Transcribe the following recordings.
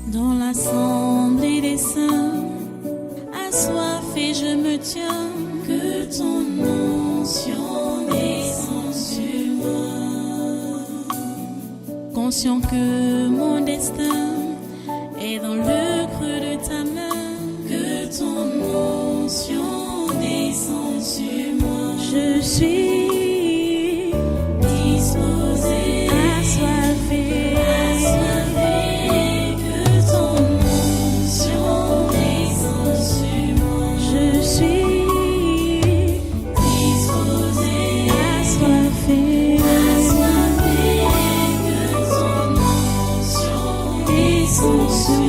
Dans l'assemblée des saints, assoiffé je me tiens, que ton onction descende sur moi. Conscient que mon destin est dans le creux de ta main, que ton onction descende sur moi. Je suis disposé, assoiffé, que ton onction descende sur moi. Je suis disposé, assoiffé, que ton onction descende sur moi.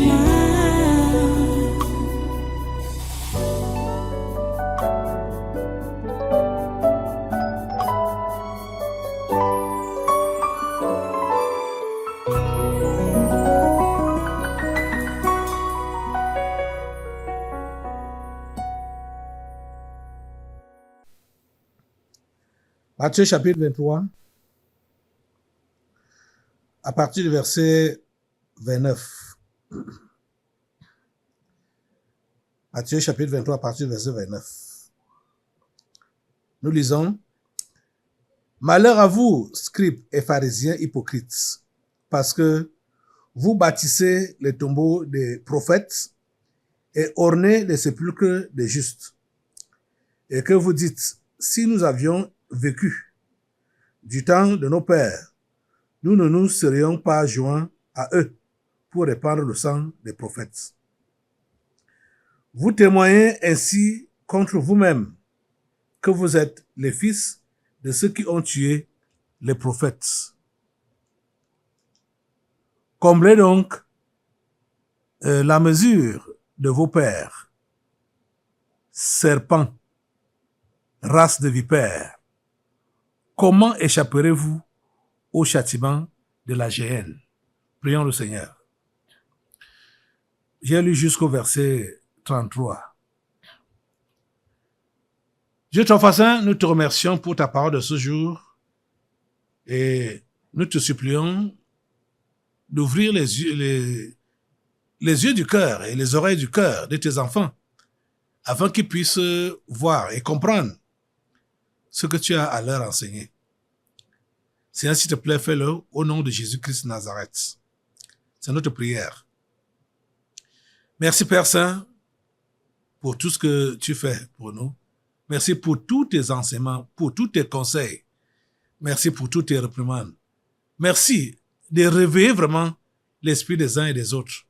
Matthieu chapitre 23, à partir du verset 29. Matthieu chapitre 23, à partir du verset 29. Nous lisons: Malheur à vous, scribes et pharisiens hypocrites, parce que vous bâtissez les tombeaux des prophètes et ornez les sépulcres des justes. Et que vous dites, si nous avions vécu du temps de nos pères, nous ne nous serions pas joints à eux pour répandre le sang des prophètes. Vous témoignez ainsi contre vous-même que vous êtes les fils de ceux qui ont tué les prophètes. Comblez donc la mesure de vos pères, serpents, race de vipères. Comment échapperez-vous au châtiment de la géhenne? Prions le Seigneur. J'ai lu jusqu'au verset 33. Dieu Tout-Puissant, nous te remercions pour ta parole de ce jour et nous te supplions d'ouvrir les yeux du cœur et les oreilles du cœur de tes enfants afin qu'ils puissent voir et comprendre ce que tu as à leur enseigner. Seigneur, s'il te plaît, fais-le au nom de Jésus-Christ de Nazareth. C'est notre prière. Merci, Père Saint, pour tout ce que tu fais pour nous. Merci pour tous tes enseignements, pour tous tes conseils. Merci pour toutes tes réprimandes. Merci de réveiller vraiment l'esprit des uns et des autres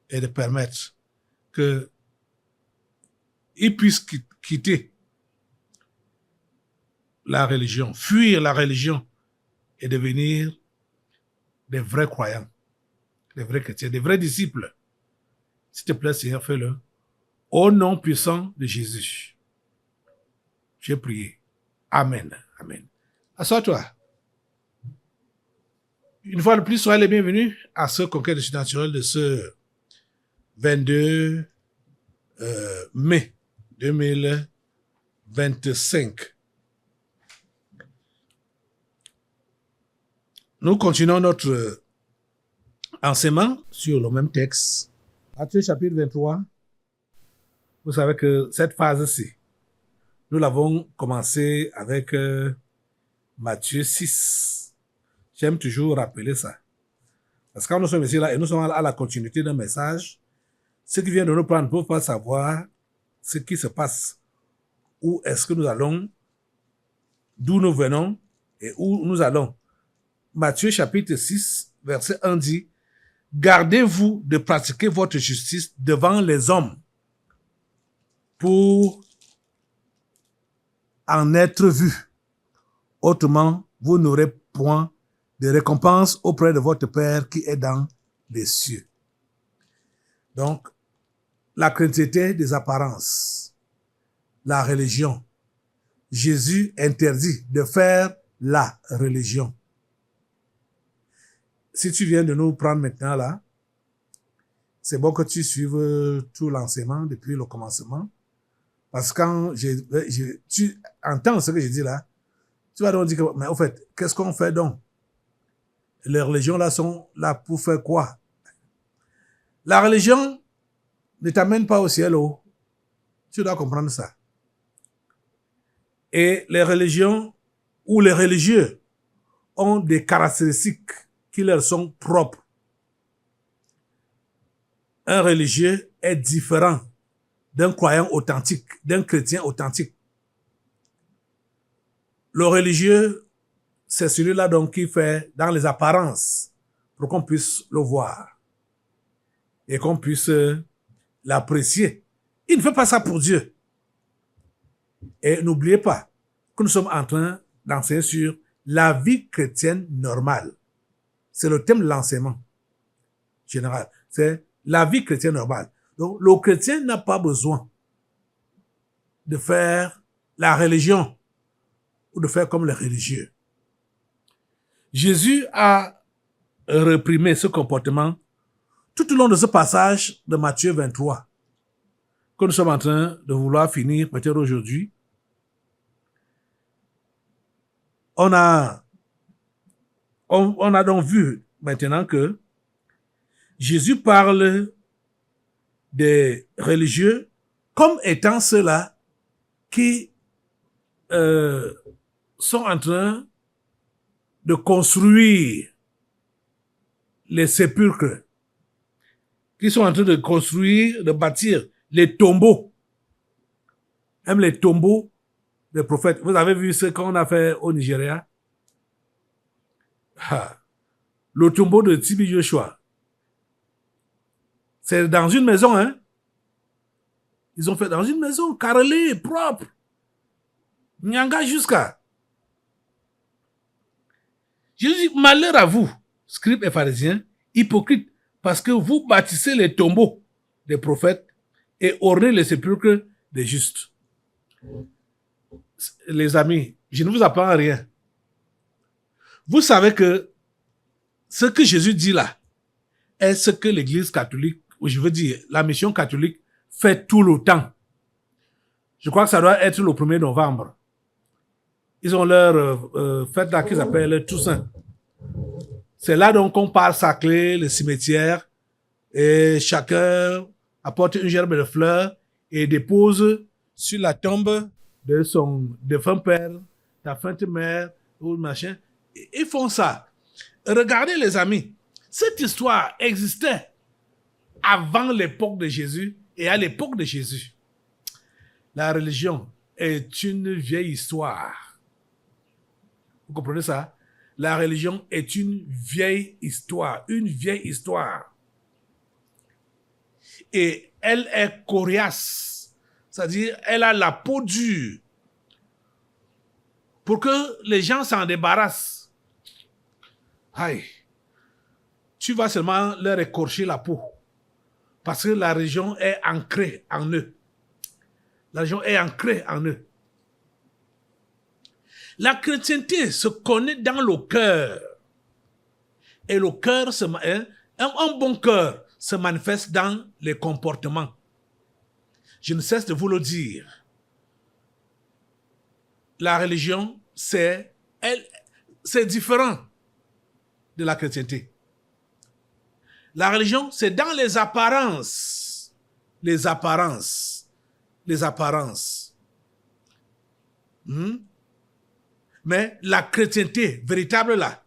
et de permettre qu'ils puissent quitter la religion, fuir la religion et devenir des vrais croyants, des vrais chrétiens, des vrais disciples. S'il te plaît, Seigneur, fais-le. Au nom puissant de Jésus. J'ai prié. Amen. Amen. Assois-toi. Une fois de plus, soyez les bienvenus à ce conquête de naturel de ce 22 mai 2025. Nous continuons notre enseignement sur le même texte. Matthieu chapitre 23. Vous savez que cette phase-ci, nous l'avons commencé avec Matthieu 6. J'aime toujours rappeler ça. Parce que quand nous sommes ici là et nous sommes à la continuité d'un message, ceux qui viennent de nous prendre ne peuvent pas savoir ce qui se passe. Où est-ce que nous allons, d'où nous venons et où nous allons. Matthieu chapitre 6, verset 1 dit: Gardez-vous de pratiquer votre justice devant les hommes pour en être vus. Autrement, vous n'aurez point de récompense auprès de votre Père qui est dans les cieux. Donc, la chrétienté des apparences, la religion. Jésus interdit de faire la religion. Si tu viens de nous prendre maintenant là, c'est bon que tu suives tout l'enseignement depuis le commencement. Parce que quand tu entends ce que je dis là, tu vas donc dire que, mais au fait, qu'est-ce qu'on fait donc? Les religions là sont là pour faire quoi? La religion ne t'amène pas au ciel. Oh. Tu dois comprendre ça. Et les religions ou les religieux ont des caractéristiques qui leur sont propres. Un religieux est différent d'un croyant authentique, d'un chrétien authentique. Le religieux, c'est celui-là donc qui fait dans les apparences pour qu'on puisse le voir et qu'on puisse l'apprécier. Il ne fait pas ça pour Dieu. Et n'oubliez pas que nous sommes en train d'enseigner sur la vie chrétienne normale. C'est le thème de l'enseignement général. C'est la vie chrétienne normale. Donc, le chrétien n'a pas besoin de faire la religion ou de faire comme les religieux. Jésus a réprimé ce comportement tout au long de ce passage de Matthieu 23 que nous sommes en train de vouloir finir peut-être aujourd'hui. On a donc vu maintenant que Jésus parle des religieux comme étant ceux-là qui sont en train de construire les sépulcres, qui sont en train de construire, de bâtir les tombeaux, même les tombeaux des prophètes. Vous avez vu ce qu'on a fait au Nigeria? Le tombeau de Tibi Joshua. C'est dans une maison, hein? Ils ont fait dans une maison, carrelée, propre. Nyanga jusqu'à. Jésus dit, malheur à vous, scribes et pharisiens, hypocrites, parce que vous bâtissez les tombeaux des prophètes et ornez les sépulcres des justes. Les amis, je ne vous apprends rien. Vous savez que ce que Jésus dit là est ce que l'Église catholique, ou je veux dire la mission catholique, fait tout le temps. Je crois que ça doit être le 1er novembre. Ils ont leur fête là qu'ils appellent Toussaint. C'est là donc qu'on part sacrer le cimetière et chacun apporte une gerbe de fleurs et dépose sur la tombe de son défunt père, défunte mère ou machin. Ils font ça. Regardez les amis, cette histoire existait avant l'époque de Jésus et à l'époque de Jésus. La religion est une vieille histoire. Vous comprenez ça? La religion est une vieille histoire, une vieille histoire. Et elle est coriace, c'est-à-dire elle a la peau dure pour que les gens s'en débarrassent. Aïe, tu vas seulement leur écorcher la peau parce que la religion est ancrée en eux. La religion est ancrée en eux. La chrétienté se connaît dans le cœur. Et le cœur, un bon cœur se manifeste dans les comportements. Je ne cesse de vous le dire. La religion, c'est différent de la chrétienté. La religion, c'est dans les apparences. Les apparences. Les apparences. Mais la chrétienté véritable là,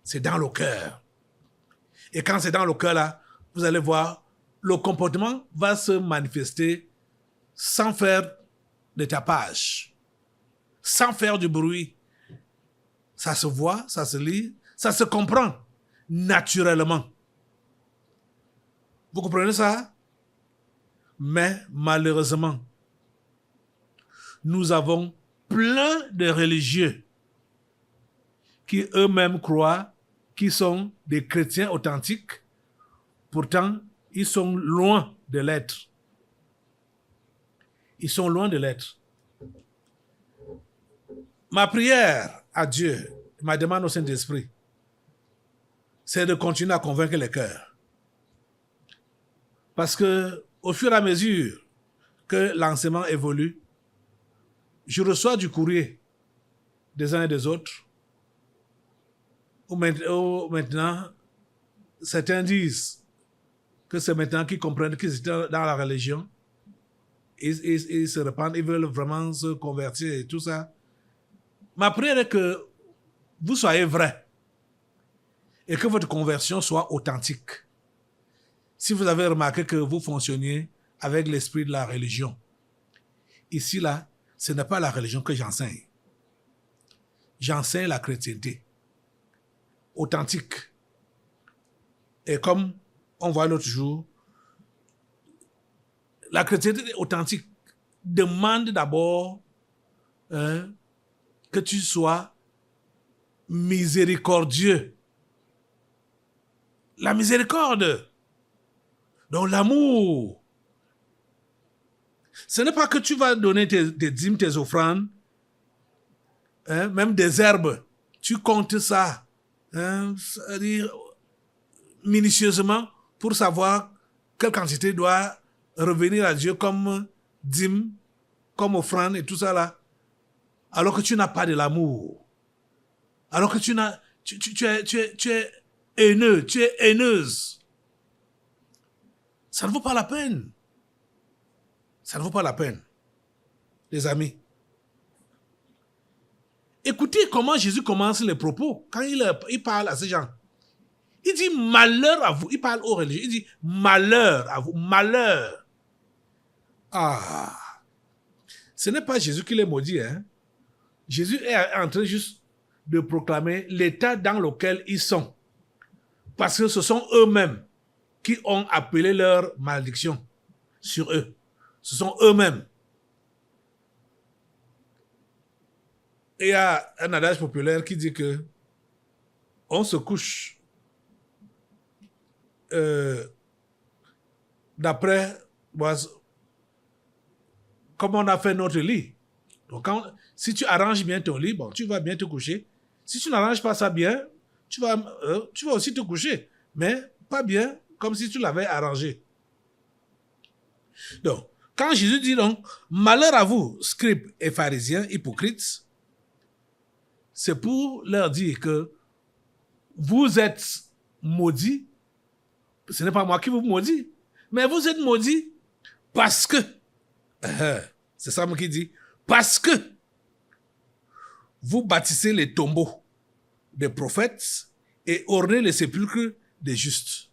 c'est dans le cœur. Et quand c'est dans le cœur là, vous allez voir, le comportement va se manifester sans faire de tapage, sans faire du bruit. Ça se voit, ça se lit, ça se comprend naturellement. Vous comprenez ça? Mais malheureusement, nous avons plein de religieux qui eux-mêmes croient qu'ils sont des chrétiens authentiques. Pourtant, ils sont loin de l'être. Ils sont loin de l'être. Ma prière à Dieu, ma demande au Saint-Esprit, c'est de continuer à convaincre les cœurs. Parce que, au fur et à mesure que l'enseignement évolue, je reçois du courrier des uns et des autres, où maintenant, certains disent, que c'est maintenant qu'ils comprennent qu'ils étaient dans la religion. Ils se répandent, ils veulent vraiment se convertir et tout ça. Ma prière est que vous soyez vrai et que votre conversion soit authentique. Si vous avez remarqué que vous fonctionniez avec l'esprit de la religion, ici, là, ce n'est pas la religion que j'enseigne. J'enseigne la chrétienté authentique. Et comme on voit l'autre jour, la chrétienté authentique demande d'abord que tu sois miséricordieux. La miséricorde. Donc l'amour. Ce n'est pas que tu vas donner tes dîmes, tes offrandes, même des herbes. Tu comptes ça, c'est-à-dire minutieusement pour savoir quelle quantité doit revenir à Dieu comme dîme, comme offrande et tout ça là. Alors que tu n'as pas de l'amour. Alors que tu es haineux, tu es haineuse. Ça ne vaut pas la peine. Ça ne vaut pas la peine, les amis. Écoutez comment Jésus commence les propos quand il parle à ces gens. Il dit malheur à vous. Il parle aux religieux. Il dit malheur à vous. Malheur. Ah. Ce n'est pas Jésus qui les maudit. Hein? Jésus est en train juste de proclamer l'état dans lequel ils sont. Parce que ce sont eux-mêmes qui ont appelé leur malédiction sur eux. Ce sont eux-mêmes. Et il y a un adage populaire qui dit que on se couche d'après comme on a fait notre lit. Donc si tu arranges bien ton lit, bon, tu vas bien te coucher. Si tu n'arranges pas ça bien, tu vas aussi te coucher. Mais pas bien comme si tu l'avais arrangé. Donc, quand Jésus dit donc, malheur à vous, scribes et pharisiens, hypocrites, c'est pour leur dire que vous êtes maudits. Ce n'est pas moi qui vous maudis, mais vous êtes maudits parce que, c'est ça qui dit, parce que vous bâtissez les tombeaux des prophètes et ornez les sépulcres des justes.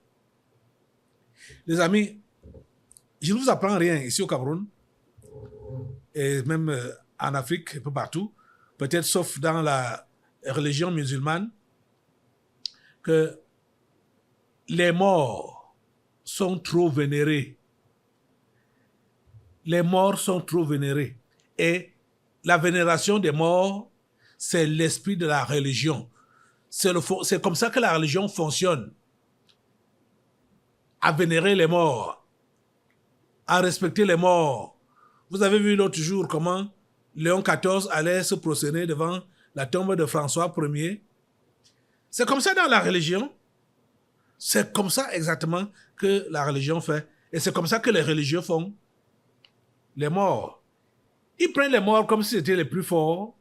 Les amis, je ne vous apprends rien ici au Cameroun, et même en Afrique, un peu partout, peut-être sauf dans la religion musulmane, que les morts sont trop vénérés. Les morts sont trop vénérés. Et la vénération des morts, c'est l'esprit de la religion. C'est comme ça que la religion fonctionne. À vénérer les morts, à respecter les morts. Vous avez vu l'autre jour comment Léon XIV allait se prosterner devant la tombe de François Ier. C'est comme ça dans la religion. C'est comme ça exactement que la religion fait. Et c'est comme ça que les religieux font. Les morts. Ils prennent les morts comme s'ils étaient les plus forts,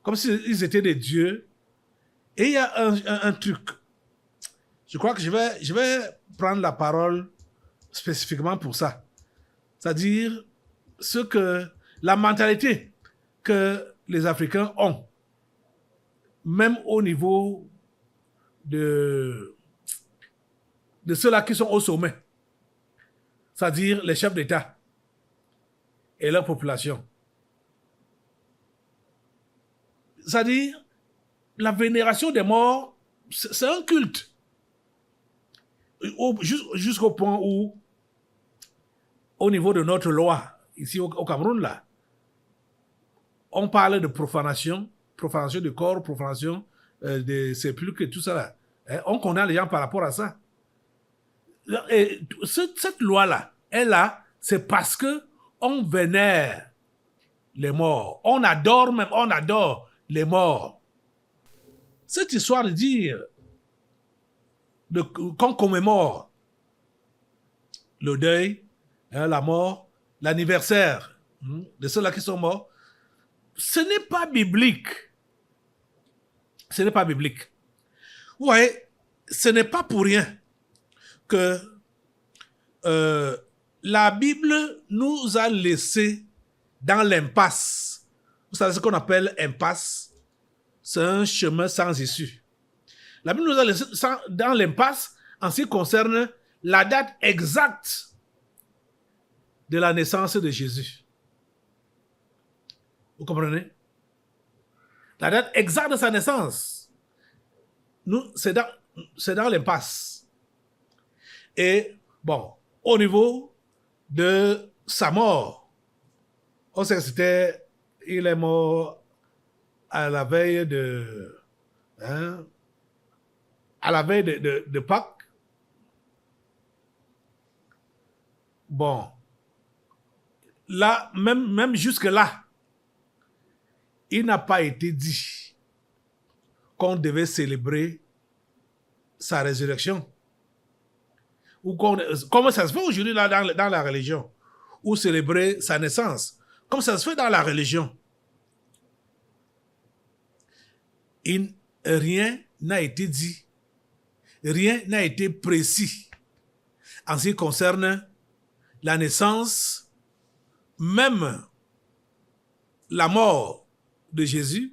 comme s'ils étaient des dieux. Et il y a un truc. Je crois que je vais prendre la parole spécifiquement pour ça. C'est-à-dire la mentalité que les Africains ont, même au niveau de ceux-là qui sont au sommet, c'est-à-dire les chefs d'État et leur population. C'est-à-dire, la vénération des morts, c'est un culte. Jusqu'au point où, au niveau de notre loi, ici au Cameroun, là, on parle de profanation du corps, profanation des sépulcres et tout ça là. On condamne les gens par rapport à ça. Et cette loi-là, c'est parce que on vénère les morts. On adore les morts. Cette histoire de dire qu'on commémore le deuil, la mort, l'anniversaire de ceux-là qui sont morts, ce n'est pas biblique. Ce n'est pas biblique. Vous voyez, ce n'est pas pour rien que la Bible nous a laissé dans l'impasse. Vous savez ce qu'on appelle impasse? C'est un chemin sans issue. La Bible nous a laissé dans l'impasse en ce qui concerne la date exacte de la naissance de Jésus. Vous comprenez? La date exacte de sa naissance, c'est dans l'impasse. Et bon, au niveau de sa mort, on sait que il est mort à la veille de Pâques. Bon, là, même jusque-là, il n'a pas été dit qu'on devait célébrer sa résurrection. Ou comme ça se fait aujourd'hui là, dans la religion, ou célébrer sa naissance, comme ça se fait dans la religion. Rien n'a été dit, rien n'a été précis en ce qui concerne la naissance, même la mort de Jésus,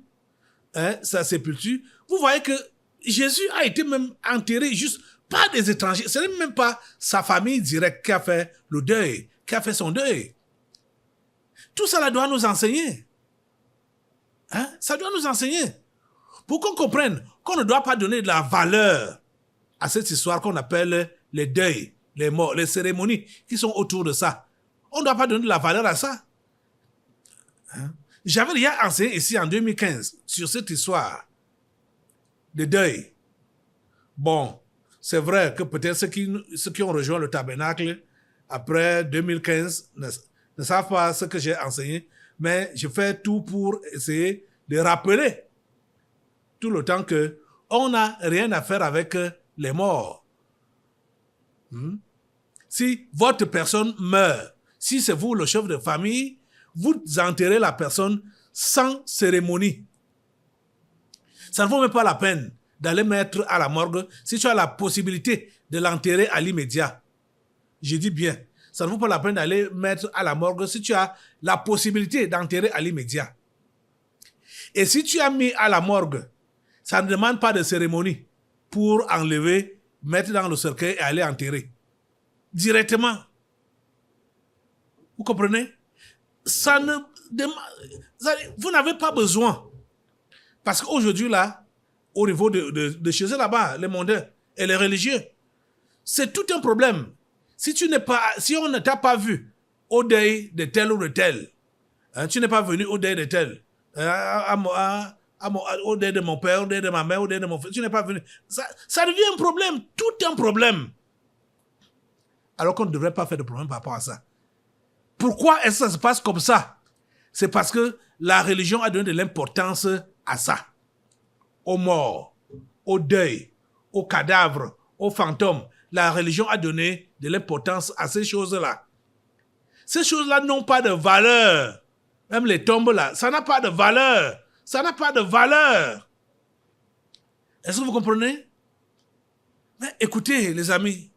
sa sépulture. Vous voyez que Jésus a été même enterré juste par des étrangers. Ce n'est même pas sa famille directe qui a fait le deuil, qui a fait son deuil. Tout cela doit nous enseigner. Ça doit nous enseigner. Pour qu'on comprenne qu'on ne doit pas donner de la valeur à cette histoire qu'on appelle les deuils, les morts, les cérémonies qui sont autour de ça. On ne doit pas donner de la valeur à ça. J'avais déjà enseigné ici en 2015 sur cette histoire de deuil. Bon, c'est vrai que peut-être ceux qui ont rejoint le tabernacle après 2015 ne savent pas ce que j'ai enseigné, mais je fais tout pour essayer de rappeler tout le temps qu'on n'a rien à faire avec les morts. Si votre personne meurt, si c'est vous le chef de famille, vous enterrez la personne sans cérémonie. Ça ne vaut même pas la peine d'aller mettre à la morgue si tu as la possibilité de l'enterrer à l'immédiat. Je dis bien, ça ne vaut pas la peine d'aller mettre à la morgue si tu as la possibilité d'enterrer à l'immédiat. Et si tu as mis à la morgue, ça ne demande pas de cérémonie pour enlever, mettre dans le cercueil et aller enterrer. Directement. Vous comprenez? Vous n'avez pas besoin. Parce qu'aujourd'hui, là, au niveau de chez eux là-bas, les mondains et les religieux, c'est tout un problème. Si on ne t'a pas vu au deuil de tel ou de tel, tu n'es pas venu au deuil de tel, au deuil de mon père, au deuil de ma mère, au deuil de mon frère, tu n'es pas venu. Ça devient un problème, tout un problème. Alors qu'on ne devrait pas faire de problème par rapport à ça. Pourquoi est-ce que ça se passe comme ça? C'est parce que la religion a donné de l'importance à ça. Aux morts, au deuil, aux cadavres, aux fantômes. La religion a donné de l'importance à ces choses-là. Ces choses-là n'ont pas de valeur. Même les tombes là, ça n'a pas de valeur. Ça n'a pas de valeur. Est-ce que vous comprenez? Mais écoutez, les amis,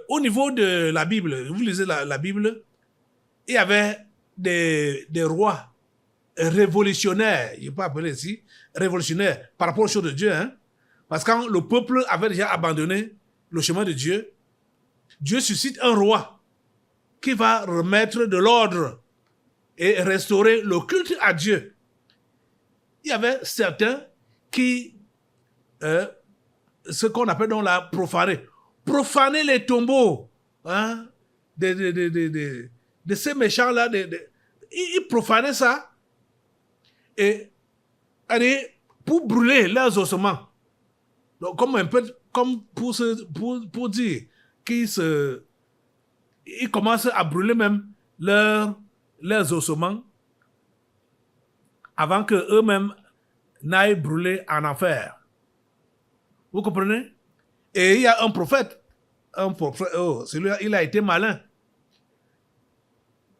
au niveau de la Bible, vous lisez la Bible, il y avait des rois révolutionnaires, je ne vais pas appeler ici, révolutionnaires par rapport aux choses de Dieu. Parce que quand le peuple avait déjà abandonné le chemin de Dieu, Dieu suscite un roi qui va remettre de l'ordre et restaurer le culte à Dieu. Il y avait certains qui, ce qu'on appelle donc la profaner les tombeaux de ces méchants-là. Ils profanaient ça et pour brûler leurs ossements. Donc, comme pour dire qu'ils commencent à brûler même leurs ossements avant qu'eux-mêmes n'aillent brûler en enfer. Vous comprenez? Et il y a un prophète, celui-là, il a été malin.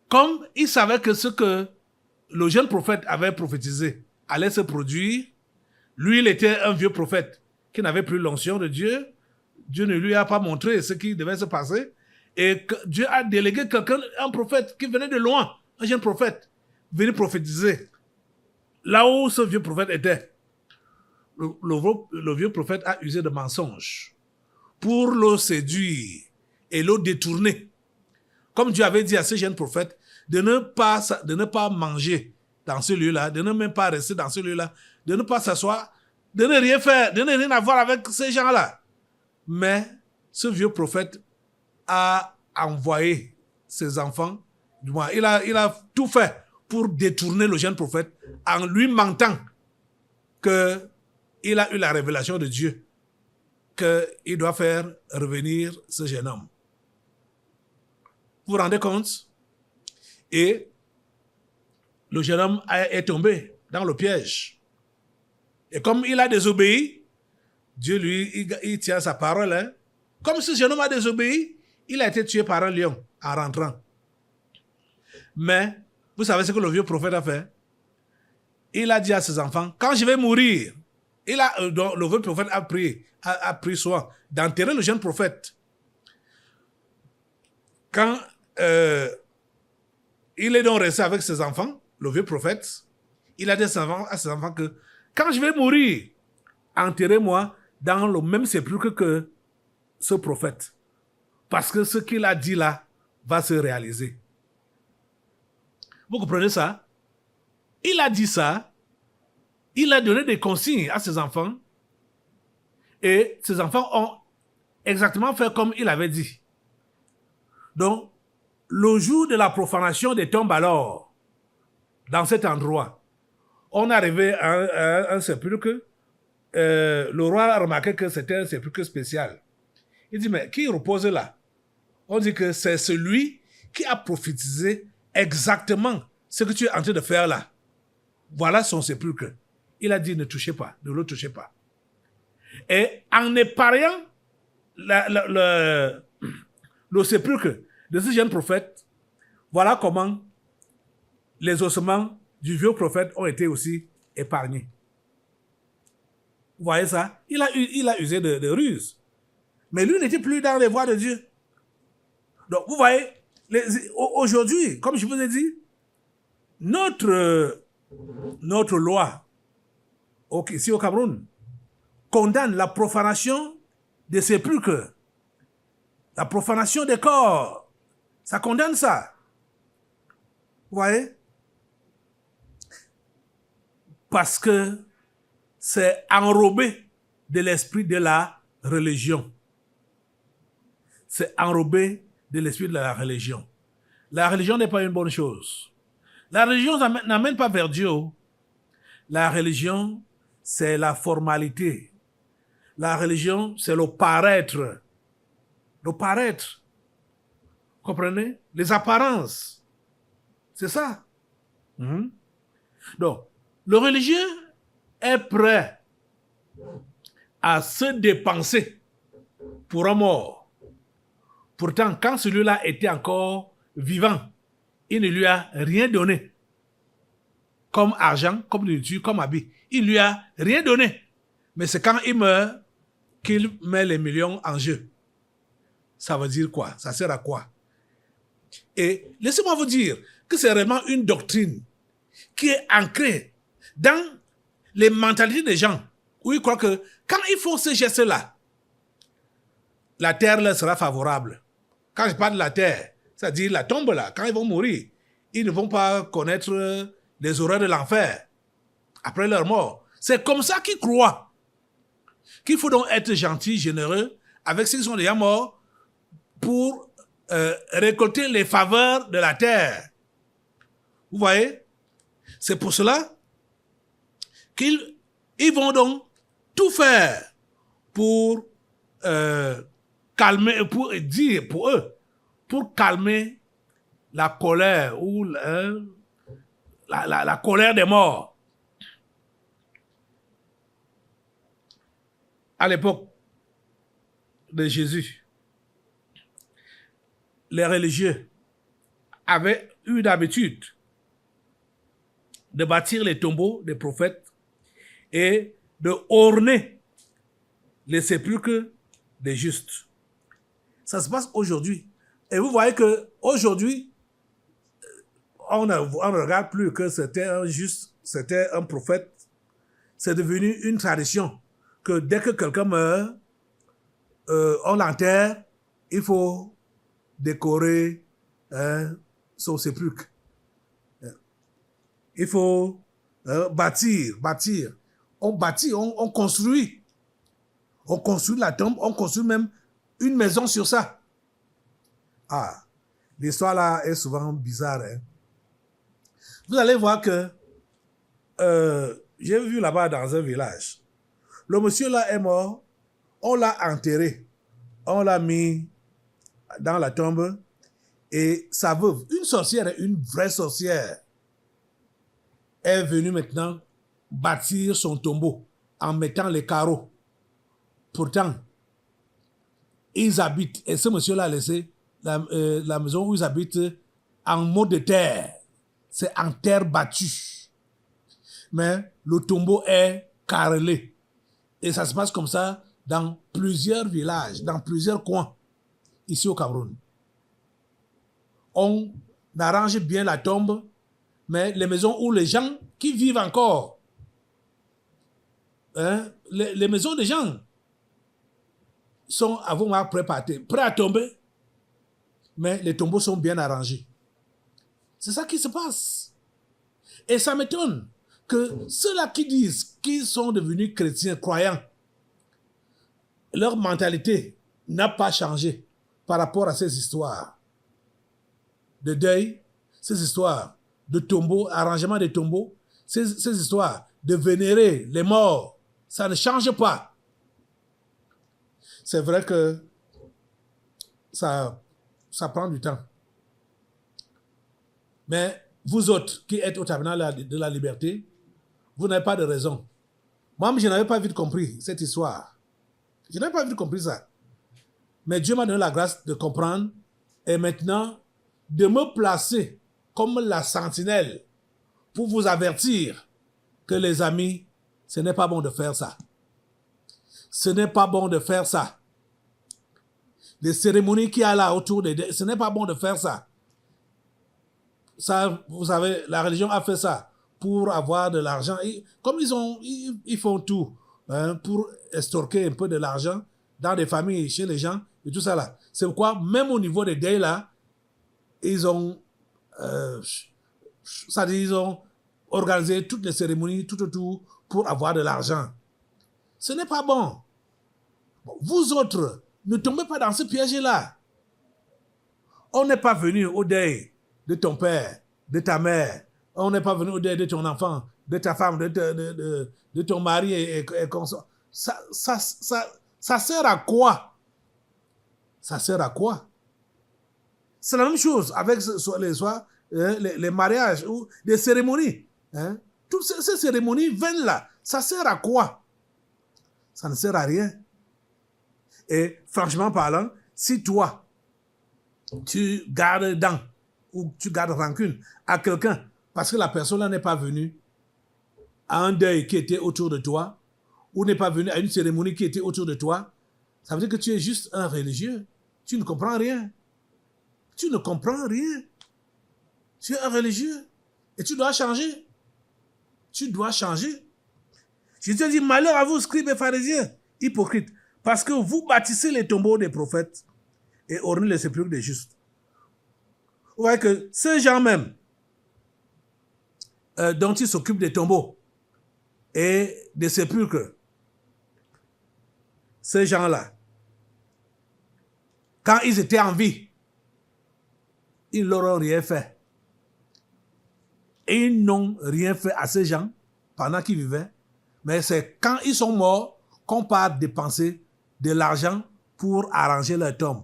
Comme il savait que ce que le jeune prophète avait prophétisé allait se produire, lui, il était un vieux prophète qui n'avait plus l'onction de Dieu. Dieu ne lui a pas montré ce qui devait se passer. Et que Dieu a délégué quelqu'un, un prophète qui venait de loin, un jeune prophète, venir prophétiser. Là où ce vieux prophète était, le vieux prophète a usé de mensonges pour le séduire et le détourner. Comme Dieu avait dit à ce jeune prophète de ne pas manger dans ce lieu-là, de ne même pas rester dans ce lieu-là, de ne pas s'asseoir, de ne rien faire, de ne rien avoir avec ces gens-là. Mais ce vieux prophète a envoyé ses enfants, du moins, il a tout fait pour détourner le jeune prophète en lui mentant qu'il a eu la révélation de Dieu qu'il doit faire revenir ce jeune homme. Vous vous rendez compte? Et le jeune homme est tombé dans le piège. Et comme il a désobéi, Dieu, lui, il tient sa parole. Hein? Comme ce jeune homme a désobéi, il a été tué par un lion en rentrant. Mais, vous savez ce que le vieux prophète a fait? Il a dit à ses enfants, quand je vais mourir, le vieux prophète a pris soin d'enterrer le jeune prophète. Quand il est donc resté avec ses enfants, le vieux prophète, il a dit à ses enfants que quand je vais mourir, enterrez-moi dans le même sépulcre que ce prophète. Parce que ce qu'il a dit là va se réaliser. Vous comprenez ça? Il a dit ça, il a donné des consignes à ses enfants et ses enfants ont exactement fait comme il avait dit. Donc, le jour de la profanation des tombes alors, dans cet endroit, on est arrivé à un sépulcre. Le roi a remarqué que c'était un sépulcre spécial. Il dit, mais qui repose là? On dit que c'est celui qui a prophétisé exactement ce que tu es en train de faire là. Voilà son sépulcre. Il a dit, ne touchez pas, ne le touchez pas. Et en épargnant le sépulcre de ce jeune prophète, voilà comment les ossements du vieux prophète ont été aussi épargnés. Vous voyez ça? Il a usé de ruse. Mais lui n'était plus dans les voies de Dieu. Donc, vous voyez, aujourd'hui, comme je vous ai dit, notre loi, ici au Cameroun, condamne la profanation des sépulcres, la profanation des corps. Ça condamne ça. Vous voyez? Parce que c'est enrobé de l'esprit de la religion. C'est enrobé de l'esprit de la religion. La religion n'est pas une bonne chose. La religion n'amène pas vers Dieu. La religion, c'est la formalité. La religion, c'est le paraître. Le paraître. Comprenez? Les apparences. C'est ça. Donc, le religieux est prêt à se dépenser pour un mort. Pourtant, quand celui-là était encore vivant, il ne lui a rien donné. Comme argent, comme nourriture, comme habit. Il ne lui a rien donné. Mais c'est quand il meurt qu'il met les millions en jeu. Ça veut dire quoi? Ça sert à quoi? Et laissez-moi vous dire que c'est vraiment une doctrine qui est ancrée dans les mentalités des gens, où ils croient que quand ils font ces gestes-là, la terre leur sera favorable. Quand je parle de la terre, c'est-à-dire la tombe là, quand ils vont mourir, ils ne vont pas connaître les horreurs de l'enfer après leur mort. C'est comme ça qu'ils croient qu'il faut donc être gentil, généreux avec ceux qui sont déjà morts pour récolter les faveurs de la terre. Vous voyez? C'est pour cela qu'ils vont donc tout faire pour calmer, pour dire pour eux, pour calmer la colère ou la colère des morts. À l'époque de Jésus, les religieux avaient eu d'habitude de bâtir les tombeaux des prophètes et de orner les sépulcres des justes. Ça se passe aujourd'hui. Et vous voyez que aujourd'hui, on ne regarde plus que c'était un juste, c'était un prophète. C'est devenu une tradition que dès que quelqu'un meurt, on l'enterre, il faut décorer son sépulcre. Il faut bâtir. On bâtit, on construit. On construit la tombe, on construit même une maison sur ça. Ah, l'histoire là est souvent bizarre. Hein? Vous allez voir que j'ai vu là-bas dans un village, le monsieur là est mort, on l'a enterré, on l'a mis dans la tombe et sa veuve, une sorcière, une vraie sorcière, est venue maintenant bâtir son tombeau en mettant les carreaux. Pourtant, ils habitent, et ce monsieur-là a laissé la maison où ils habitent en mode de terre. C'est en terre battue. Mais le tombeau est carrelé. Et ça se passe comme ça dans plusieurs villages, dans plusieurs coins, ici au Cameroun. On arrange bien la tombe, mais les maisons où les gens qui vivent encore, les maisons des gens sont à vous prêts à tomber, mais les tombeaux sont bien arrangés. C'est ça qui se passe. Et ça m'étonne que ceux-là qui disent qu'ils sont devenus chrétiens, croyants, leur mentalité n'a pas changé par rapport à ces histoires de deuil, ces histoires de tombeaux, arrangement des tombeaux, ces histoires de vénérer les morts. Ça ne change pas. C'est vrai que ça prend du temps. Mais vous autres qui êtes au tabernacle de la liberté, vous n'avez pas de raison. Moi, je n'avais pas vite compris cette histoire. Je n'avais pas vite compris ça. Mais Dieu m'a donné la grâce de comprendre et maintenant de me placer comme la sentinelle pour vous avertir que les amis, ce n'est pas bon de faire ça. Ce n'est pas bon de faire ça. Les cérémonies qu'il y a là autour ce n'est pas bon de faire ça. Ça, vous savez, la religion a fait ça pour avoir de l'argent. Comme ils font tout pour estorquer un peu de l'argent dans des familles, chez les gens et tout ça là. C'est pourquoi, même au niveau des deuils là, ils ont organisé toutes les cérémonies tout autour pour avoir de l'argent. Ce n'est pas bon. Vous autres, ne tombez pas dans ce piège-là. On n'est pas venu au deuil de ton père, de ta mère. On n'est pas venu au deuil de ton enfant, de ta femme, de ton mari et consort. Ça sert à quoi? Ça sert à quoi? C'est la même chose avec les mariages ou les cérémonies. Hein? Toutes ces cérémonies vaines là, ça sert à quoi? Ça ne sert à rien. Et franchement parlant, si toi, tu gardes dents ou tu gardes rancune à quelqu'un parce que la personne n'est pas venue à un deuil qui était autour de toi ou n'est pas venue à une cérémonie qui était autour de toi, ça veut dire que tu es juste un religieux. Tu ne comprends rien. Tu ne comprends rien. Tu es un religieux et tu dois changer. Tu dois changer. Je te dis, malheur à vous, scribes et pharisiens, hypocrites, parce que vous bâtissez les tombeaux des prophètes et ornez les sépulcres des justes. Vous voyez que ces gens même, dont ils s'occupent des tombeaux et des sépulcres, ces gens-là, quand ils étaient en vie, ils leur ont rien fait. Et ils n'ont rien fait à ces gens pendant qu'ils vivaient. Mais c'est quand ils sont morts qu'on part dépenser de l'argent pour arranger leur tombe.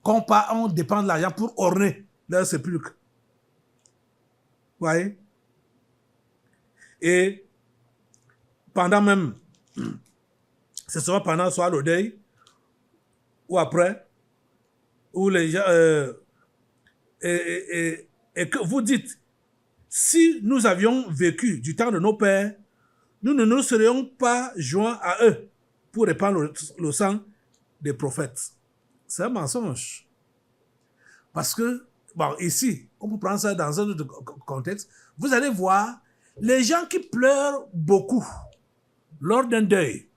On dépense de l'argent pour orner leur sépulcre. Vous voyez? Et pendant même, ce sera pendant soit le deuil, ou après, où les gens, et que vous dites, si nous avions vécu du temps de nos pères, nous ne nous serions pas joints à eux pour répandre le sang des prophètes. C'est un mensonge. Parce que, bon, ici, on peut prendre ça dans un autre contexte. Vous allez voir, les gens qui pleurent beaucoup lors d'un deuil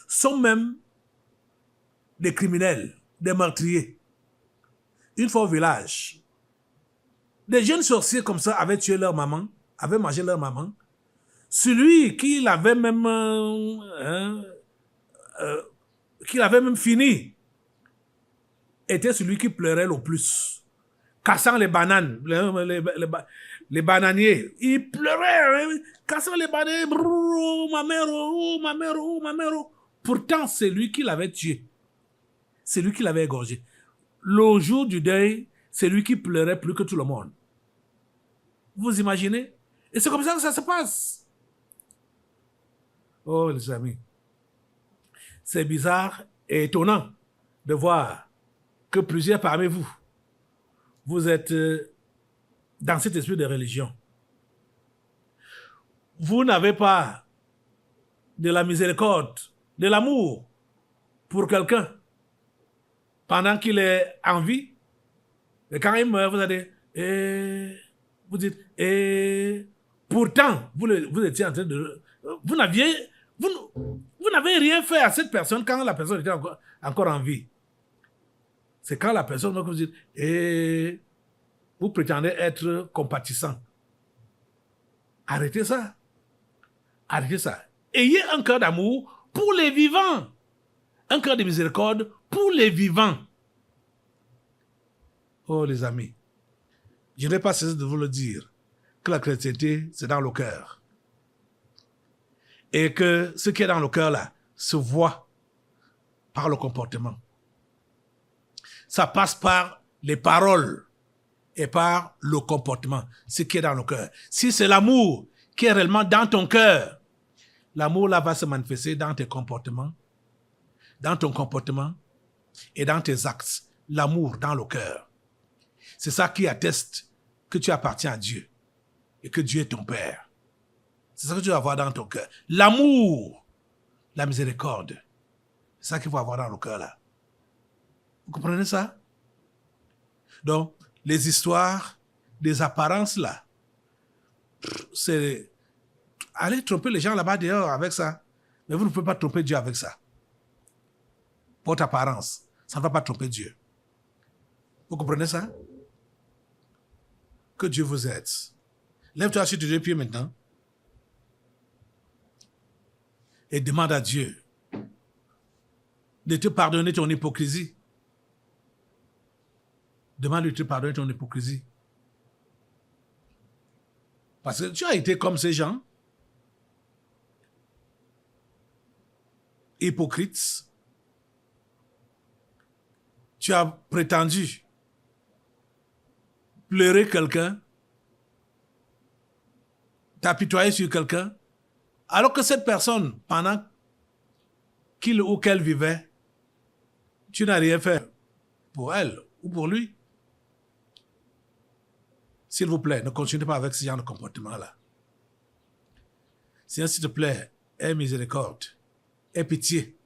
sont même des criminels, des meurtriers. Une fois au village, des jeunes sorciers comme ça avaient tué leur maman, avaient mangé leur maman. Celui qui l'avait même, fini était celui qui pleurait le plus. Cassant les bananes, les bananiers. Il pleurait, hein, cassant les bananes. Oh ma mère, oh ma mère, oh ma mère. Pourtant, c'est lui qui l'avait tué. C'est lui qui l'avait égorgé. Le jour du deuil, c'est lui qui pleurait plus que tout le monde. Vous imaginez? Et c'est comme ça que ça se passe. Oh les amis, c'est bizarre et étonnant de voir que plusieurs parmi vous, vous êtes dans cet esprit de religion. Vous n'avez pas de la miséricorde, de l'amour pour quelqu'un pendant qu'il est en vie. Et quand il meurt, vous allez, vous dites, pourtant, vous étiez en train de... Vous n'avez rien fait à cette personne quand la personne était encore en vie. C'est quand la personne, vous dites, vous prétendez être compatissant. Arrêtez ça. Arrêtez ça. Ayez un cœur d'amour pour les vivants. Un cœur de miséricorde pour les vivants. Oh les amis, je n'ai pas cessé de vous le dire, que la chrétienté, c'est dans le cœur. Et que ce qui est dans le cœur là, se voit par le comportement. Ça passe par les paroles et par le comportement, ce qui est dans le cœur. Si c'est l'amour qui est réellement dans ton cœur, l'amour là va se manifester dans tes comportements, dans ton comportement et dans tes actes. L'amour dans le cœur. C'est ça qui atteste que tu appartiens à Dieu et que Dieu est ton Père. C'est ça que tu vas avoir dans ton cœur. L'amour, la miséricorde. C'est ça qu'il faut avoir dans le cœur là. Vous comprenez ça? Donc, les histoires, des apparences là, c'est... Allez tromper les gens là-bas dehors avec ça. Mais vous ne pouvez pas tromper Dieu avec ça. Votre apparence, ça ne va pas tromper Dieu. Vous comprenez ça? Que Dieu vous aide. Lève-toi sur tes deux pieds maintenant. Et demande à Dieu de te pardonner ton hypocrisie. Demande de te pardonner ton hypocrisie. Parce que tu as été comme ces gens. Hypocrites. Tu as prétendu pleurer quelqu'un, t'apitoyer sur quelqu'un, alors que cette personne, pendant qu'il ou qu'elle vivait, tu n'as rien fait pour elle ou pour lui. S'il vous plaît, ne continuez pas avec ce genre de comportement-là. Seigneur, s'il te plaît, aie miséricorde, aie pitié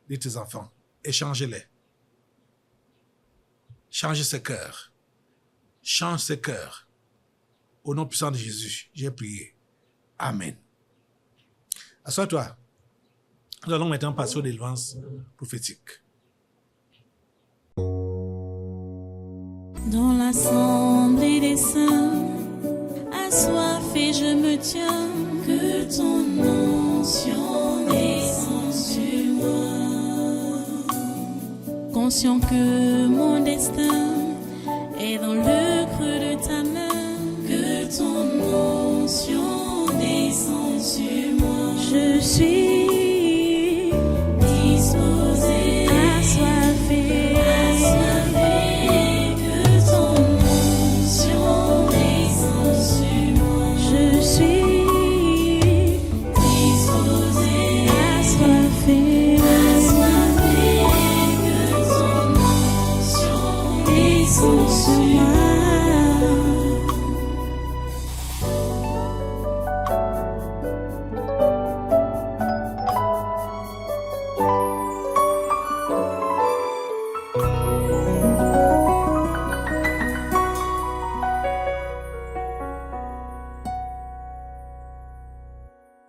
de tes enfants et change-les. Change ses cœurs. Change ses cœurs. Au nom puissant de Jésus, j'ai prié. Amen. Assois-toi. Nous allons maintenant passer aux délivrances prophétiques. Dans l'assemblée des saints, assoiffé je me tiens, que ton onction descende sur moi. Conscient que mon destin est dans le creux de ta main, que ton onction descende sur moi. Je suis